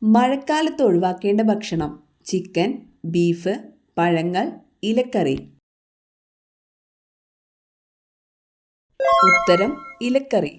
മഴക്കാലത്ത് ഒഴിവാക്കേണ്ട ഭക്ഷണം: ചിക്കൻ, ബീഫ്, പഴങ്ങൾ, ഇലക്കറി. ഉത്തരം ഇലക്കറി.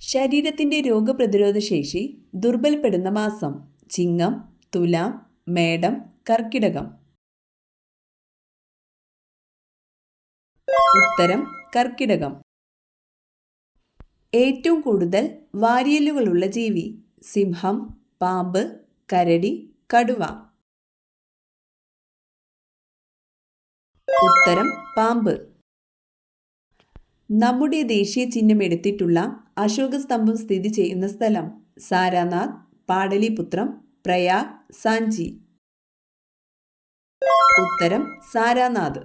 ശരീരത്തിന്റെ രോഗപ്രതിരോധ ശേഷി ദുർബലപ്പെടുന്ന മാസം: ചിങ്ങം, തുലാം, മേടം, കർക്കിടകം. ഉത്തരം കർക്കിടകം. ഏറ്റവും കൂടുതൽ വാരിയെല്ലുകളുള്ള ജീവി: സിംഹം, പാമ്പ്, കരടി, കടുവ. ഉത്തരം പാമ്പ്. നമ്മുടെ ദേശീയ ചിഹ്നം എടുത്തിട്ടുള്ള അശോകസ്തംഭം സ്ഥിതി ചെയ്യുന്ന സ്ഥലം: സാരാനാഥ്, പാടലിപുത്രം, പ്രയാഗ്, സാഞ്ചി. ഉത്തരം സാരാനാഥ്.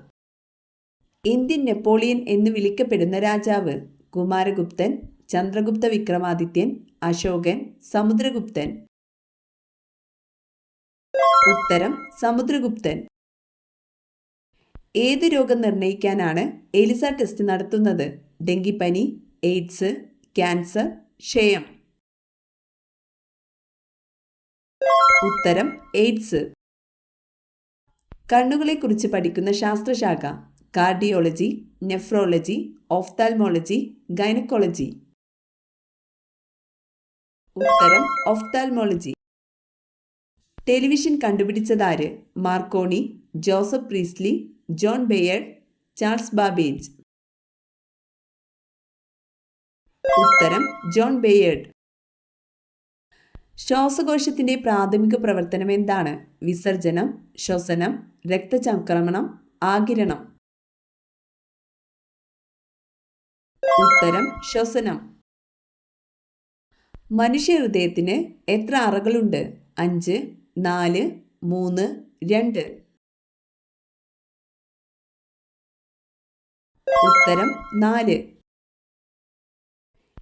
ഇന്ത്യൻ നെപ്പോളിയൻ എന്ന് വിളിക്കപ്പെടുന്ന രാജാവ്: കുമാരഗുപ്തൻ, ചന്ദ്രഗുപ്ത വിക്രമാദിത്യൻ, അശോകൻ, സമുദ്രഗുപ്തൻ. ഉത്തരം സമുദ്രഗുപ്തൻ. ഏത് രോഗം നിർണയിക്കാനാണ് എലിസ ടെസ്റ്റ് നടത്തുന്നത്? ഡെങ്കിപ്പനി, എയ്ഡ്സ്, ക്യാൻസർ, ക്ഷയം. ഉത്തരം എയ്ഡ്സ്. കണ്ണുകളെക്കുറിച്ച് പഠിക്കുന്ന ശാസ്ത്രശാഖ: കാർഡിയോളജി, നെഫ്രോളജി, ഓഫ്താൽമോളജി, ഗൈനക്കോളജി. ഉത്തരം ഓഫ്താൽമോളജി. ടെലിവിഷൻ കണ്ടുപിടിച്ചതാര്? Marconi, Joseph Priestley, John Baird, Charles Babbage. ഉത്തരം ജോൺ ബെയർഡ്. ശ്വാസകോശത്തിന്റെ പ്രാഥമിക പ്രവർത്തനം എന്താണ്? വിസർജനം, ശ്വസനം, രക്തചംക്രമണം, ആഗിരണം. ഉത്തരം ശ്വസനം. മനുഷ്യഹൃദയത്തിന് എത്ര അറകളുണ്ട്? 5, 4, 3, 2. ഉത്തരം 4.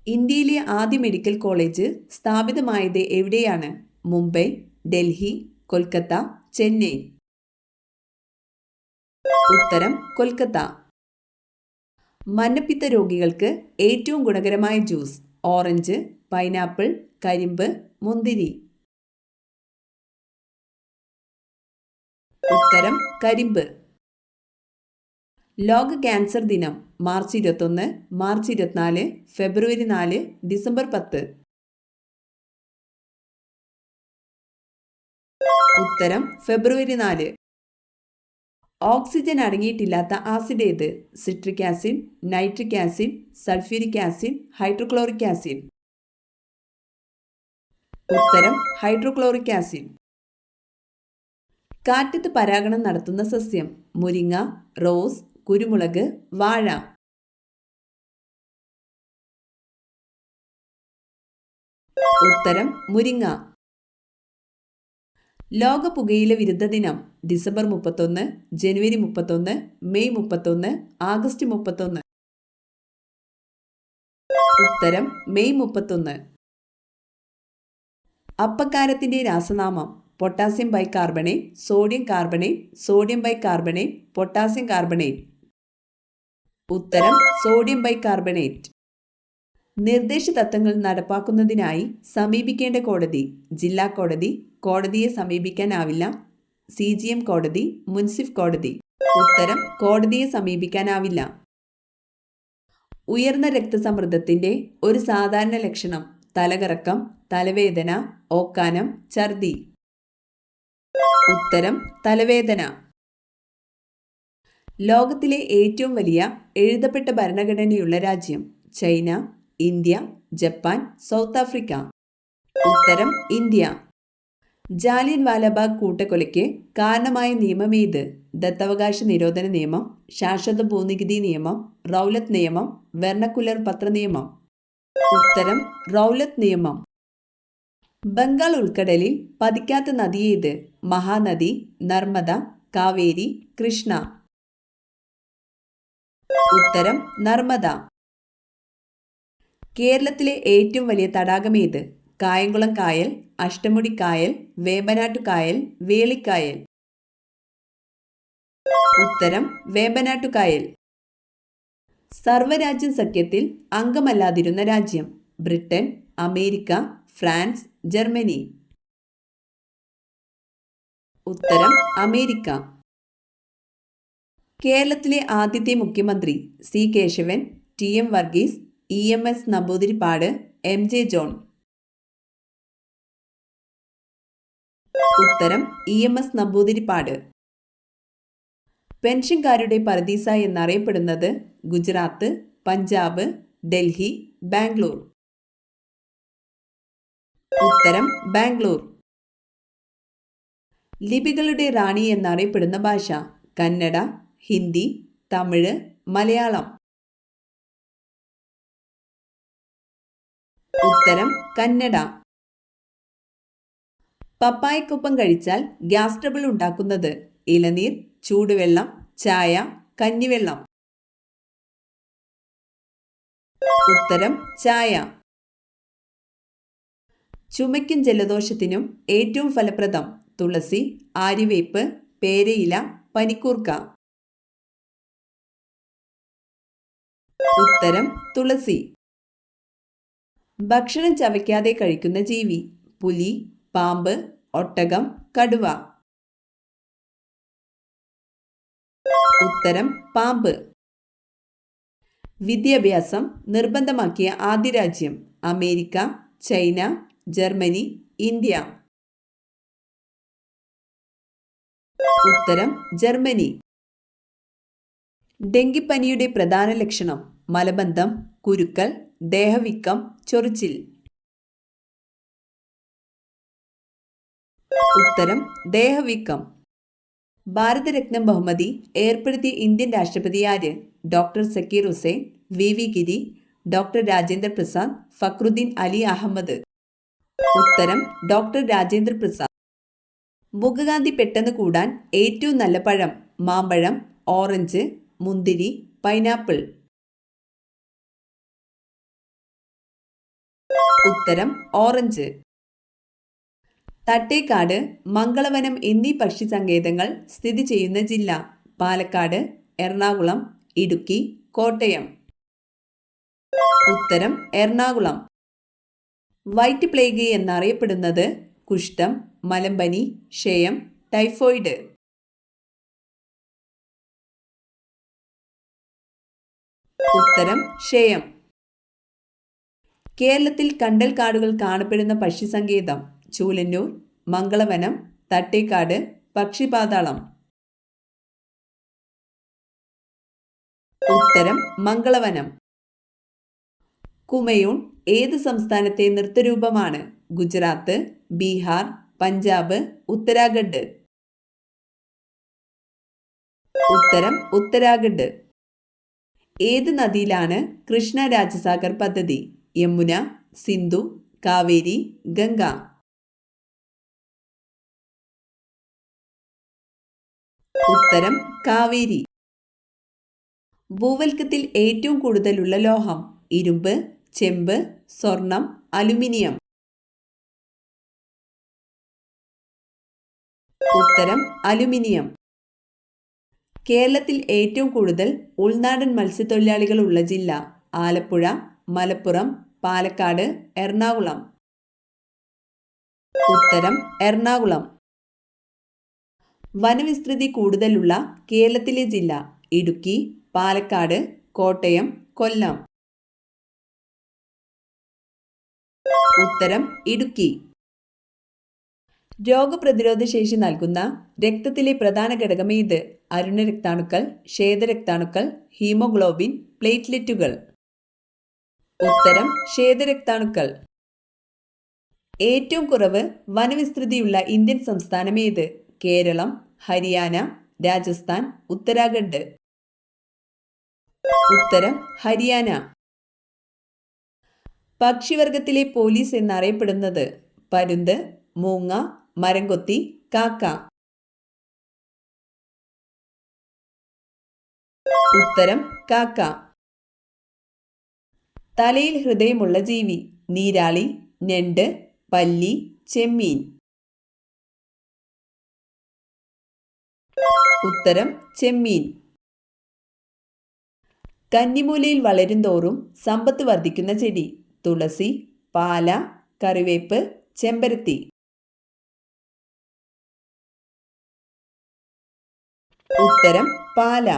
ഇന്ത്യയിലെ ആദ്യ മെഡിക്കൽ കോളേജ് സ്ഥാപിതമായത് എവിടെയാണ്? മുംബൈ, ഡൽഹി, കൊൽക്കത്ത, ചെന്നൈ. ഉത്തരം കൊൽക്കത്ത. മഞ്ഞപ്പിത്ത രോഗികൾക്ക് ഏറ്റവും ഗുണകരമായ ജ്യൂസ്: ഓറഞ്ച്, പൈനാപ്പിൾ, കരിമ്പ്, മുന്തിരി. ഉത്തരം കരിമ്പ്. ലോക ക്യാൻസർ ദിനം: മാർച്ച് 21, മാർച്ച് 24, ഫെബ്രുവരി 4, ഡിസംബർ 10. ഉത്തരം ഫെബ്രുവരി 4. ഓക്സിജൻ അടങ്ങിയിട്ടില്ലാത്ത ആസിഡ് ഏത്? Citric acid, nitric acid, sulphuric acid, hydrochloric acid. ഉത്തരം ഹൈഡ്രോക്ലോറിക് ആസിഡ്. കാറ്റത്ത് പരാഗണം നടത്തുന്ന സസ്യം: മുരിങ്ങ, റോസ്, കുരുമുളക്, വാഴ. ഉത്തരം മുരിങ്ങ. ലോക പുകയില വിരുദ്ധ ദിനം: ഡിസംബർ 31, ജനുവരി 31, മെയ് 31, ആഗസ്റ്റ് 31. ഉത്തരം മെയ് 31. അപ്പക്കാരത്തിന്റെ രാസനാമം: potassium bicarbonate, sodium carbonate, sodium bicarbonate, potassium carbonate. ഉത്തരം സോഡിയം ബൈകാർബണേറ്റ്. നിർദ്ദേശ തത്വങ്ങൾ നടപ്പാക്കുന്നതിനായി സമീപിക്കേണ്ട കോടതി: ജില്ലാ കോടതി, കോടതിയെ സമീപിക്കാനാവില്ല, CGM കോടതി, മുൻസിഫ് കോടതി. ഉത്തരം കോടതിയെ സമീപിക്കാനാവില്ല. ഉയർന്ന രക്തസമ്മർദ്ദത്തിന്റെ ഒരു സാധാരണ ലക്ഷണം: തലകറക്കം, തലവേദന, ഓക്കാനം, ഛർദി. ഉത്തരം തലവേദന. ലോകത്തിലെ ഏറ്റവും വലിയ എഴുതപ്പെട്ട ഭരണഘടനയുള്ള രാജ്യം: China, India, Japan, south Africa. ഉത്തരം ഇന്ത്യ. ജാലിയൻ വാലാബാഗ് കൂട്ടക്കൊലയ്ക്ക് കാരണമായ നിയമം ഏത്? ദത്തവകാശ നിരോധന നിയമം, ശാശ്വത ഭൂനികുതി നിയമം, റൗലത്ത് നിയമം, വെർണക്കുലർ പത്ര നിയമം. ഉത്തരം റൗലത്ത് നിയമം. ബംഗാൾ ഉൾക്കടലിൽ പതിക്കാത്ത നദി ഏത്? മഹാനദി, നർമ്മദ, കാവേരി, കൃഷ്ണ. ഉത്തരം നർമ്മദ. കേരളത്തിലെ ഏറ്റവും വലിയ തടാകം ഏത്? കായംകുളം കായൽ, അഷ്ടമുടി കായൽ, വേമ്പനാട്ടു കായൽ, വേളിക്കായൽ. ഉത്തരം വേമ്പനാട്ടു കായൽ. സർവ്വരാജ്യ സഖ്യത്തിൽ അംഗമല്ലാതിരുന്ന രാജ്യം: ബ്രിട്ടൻ, അമേരിക്ക, ഫ്രാൻസ്, ജർമ്മനി. ഉത്തരം അമേരിക്ക. കേരളത്തിലെ ആദ്യത്തെ മുഖ്യമന്ത്രി C Kesavan, T M Varghese, E M S Namboodiripad, M J John. ഉത്തരം ഇ എം എസ് നമ്പൂതിരിപ്പാട്. പെൻഷൻകാരുടെ പറുദീസ എന്നറിയപ്പെടുന്നത് ഗുജറാത്ത്, പഞ്ചാബ്, ഡൽഹി, ബാംഗ്ലൂർ. ഉത്തരം ബാംഗ്ലൂർ. ലിപികളുടെ റാണി എന്നറിയപ്പെടുന്ന ഭാഷ കന്നഡ, ഹിന്ദി, തമിഴ്, മലയാളം. ഉത്തരം കന്നഡ. പപ്പായക്കൊപ്പം കഴിച്ചാൽ ഗ്യാസ് ട്രബിൾ ഉണ്ടാക്കുന്നത് ഇളനീർ, ചൂടുവെള്ളം, ചായ, കഞ്ഞിവെള്ളം. ഉത്തരം ചായ. ചുമയ്ക്കും ജലദോഷത്തിനും ഏറ്റവും ഫലപ്രദം തുളസി, ആര്യവേപ്പ്, പേരയില, പനിക്കൂർക്ക. ഉത്തരം തുളസി. ഭക്ഷണം ചവയ്ക്കാതെ കഴിക്കുന്ന ജീവി പുലി, പാമ്പ്, ഒട്ടകം, കടുവ. ഉത്തരം പാമ്പ്. വിദ്യാഭ്യാസം നിർബന്ധമാക്കിയ ആദ്യ രാജ്യം അമേരിക്ക, ചൈന, ജർമ്മനി, ഇന്ത്യ. ഉത്തരം ജർമ്മനി. ഡെങ്കിപ്പനിയുടെ പ്രധാന ലക്ഷണം മലബന്ധം, കുരുക്കൾ, ദേഹവീക്കം, ചൊറിച്ചിൽ. ഉത്തരം ദേഹവീക്കം. ഭാരതരത്നം ബഹുമതി ഏർപ്പെടുത്തിയ ഇന്ത്യൻ രാഷ്ട്രപതി ആര്? Doctor Zakir Hussain, V V Giri, doctor Rajendra Prasad, Fakhruddin Ali Ahmed. ഉത്തരം ഡോക്ടർ രാജേന്ദ്ര പ്രസാദ്. മുഖകാന്തി പെട്ടെന്ന് കൂടാൻ ഏറ്റവും നല്ല പഴം മാമ്പഴം, ഓറഞ്ച്, മുന്തിരി, പൈനാപ്പിൾ. ഉത്തരം ഓറഞ്ച്. തട്ടേക്കാട്, മംഗളവനം എന്നീ പക്ഷി സങ്കേതങ്ങൾ സ്ഥിതി ചെയ്യുന്ന ജില്ല പാലക്കാട്, എറണാകുളം, ഇടുക്കി, കോട്ടയം. ഉത്തരം എറണാകുളം. വൈറ്റ് പ്ലേഗ് എന്നറിയപ്പെടുന്നത് കുഷ്ഠം, മലമ്പനി, ക്ഷയം, ടൈഫോയിഡ്. ഉത്തരം ക്ഷയം. കേരളത്തിൽ കണ്ടൽക്കാടുകൾ കാണപ്പെടുന്ന പക്ഷി സങ്കേതം ചൂലന്നൂർ, മംഗളവനം, തട്ടേക്കാട്, പക്ഷിപാതാളം. ഉത്തരം മംഗളവനം. കുമയൂൺ ഏത് സംസ്ഥാനത്തെ നൃത്തരൂപമാണ്? ഗുജറാത്ത്, ബീഹാർ, പഞ്ചാബ്, ഉത്തരാഖണ്ഡ്. ഉത്തരം ഉത്തരാഖണ്ഡ്. ഏത് നദിയിലാണ് കൃഷ്ണ രാജസാഗർ പദ്ധതി? യമുന, സിന്ധു, കാവേരി, ഗംഗ. ഉത്തരം കാവേരി. ഭൂവൽക്കത്തിൽ ഏറ്റവും കൂടുതലുള്ള ലോഹം ഇരുമ്പ്, ചെമ്പ്, സ്വർണം, അലുമിനിയം. ഉത്തരം അലുമിനിയം. കേരളത്തിൽ ഏറ്റവും കൂടുതൽ ഉൾനാടൻ മത്സ്യത്തൊഴിലാളികൾ ഉള്ള ജില്ല ആലപ്പുഴ, മലപ്പുറം, പാലക്കാട്, എറണാകുളം. ഉത്തരം എറണാകുളം. വനവിസ്തൃതി കൂടുതലുള്ള കേരളത്തിലെ ജില്ല ഇടുക്കി, പാലക്കാട്, കോട്ടയം, കൊല്ലം. ഉത്തരം ഇടുക്കി. രോഗപ്രതിരോധ ശേഷി നൽകുന്ന രക്തത്തിലെ പ്രധാന ഘടകം ഏത്? അരുണരക്താണുക്കൾ, ശ്വേതരക്താണുക്കൾ, ഹീമോഗ്ലോബിൻ, പ്ലേറ്റ്ലെറ്റുകൾ. ഉത്തരം ശ്വേതരക്താണുക്കൾ. ഏറ്റവും കുറവ് വനവിസ്തൃതിയുള്ള ഇന്ത്യൻ സംസ്ഥാനം ഏത്? കേരളം, ഹരിയാന, രാജസ്ഥാൻ, ഉത്തരാഖണ്ഡ്. ഉത്തരം ഹരിയാന. പക്ഷിവർഗത്തിലെ പോലീസ് എന്നറിയപ്പെടുന്നത് പരുന്ത്, മൂങ്ങ, മരംകൊത്തി, കാക്ക. ഉത്തരം കാക്ക. തലയിൽ ഹൃദയമുള്ള ജീവി നീരാളി, ഞണ്ട്, പല്ലി, ചെമ്മീൻ. ഉത്തരം ചെമ്മീൻ. കന്നിമൂലയിൽ വളരും തോറും സമ്പത്ത് വർദ്ധിക്കുന്ന ചെടി തുളസി, പാല, കറിവേപ്പ്, ചെമ്പരത്തി. ഉത്തരം പാല.